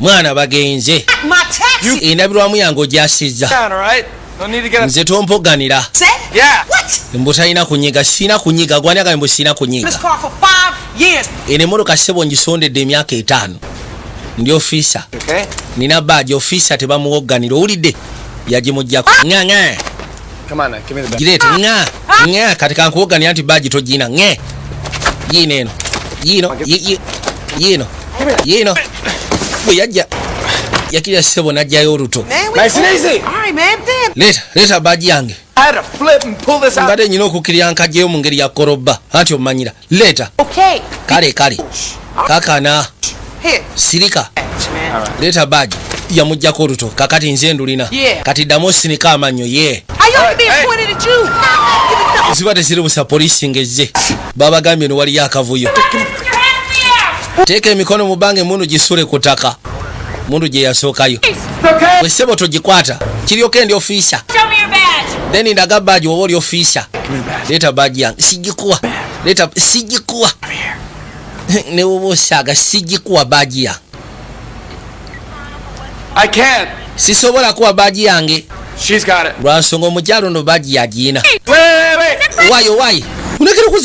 Mwana bagenze. Endabirwamu yange ogyasizza. Nze tompoganira. Mbu talina kunyiga, sina kunyiga, gwani agambe mbu sina kunyiga. Eno emmotoka ssebo ngisondedde emyaka 5. Ndi ofisa. Nina badge ofisa tebamuwogganira. Owulidde? Yagimuggyako. Nga. Gireete. Nga. Kati kankuwogganira nti badge togina. Nga. Yiino eno. Yiino. Bwe yajja. Yakira ssebo n'ajjayo oluto. Leeta badge yange. Mbadde nyina okukkirira nkajjeyo mu ngeri ya koroba. Anti omanyira. Leeta. Kale. Kakana. Sirika. Leeta badge. Yamuggyako oluto. Kakati nze ndulina. Kati ddamu osinika amannyo ye. Ziba teziri busa poliisi ngezze. Babagambye no waliyo akavuyo. Teeka emikono mu bbange mundu gisule ku ttaka. Mundu gye yasookayo. Bwe ssebo togikwata. Kiryoke ndi ofiisa. Then ndaga badge woba oli ofiisa. Leeta badge yange. Sigikuwa. Leeta sigikuwa. Ne woba osaaga sigikuwa badge yange. I can't. Sisobola kuwa badge yange. She's got it. Lwansonga omukyalo no badge yagiina. Wait. Why? Unekere kuza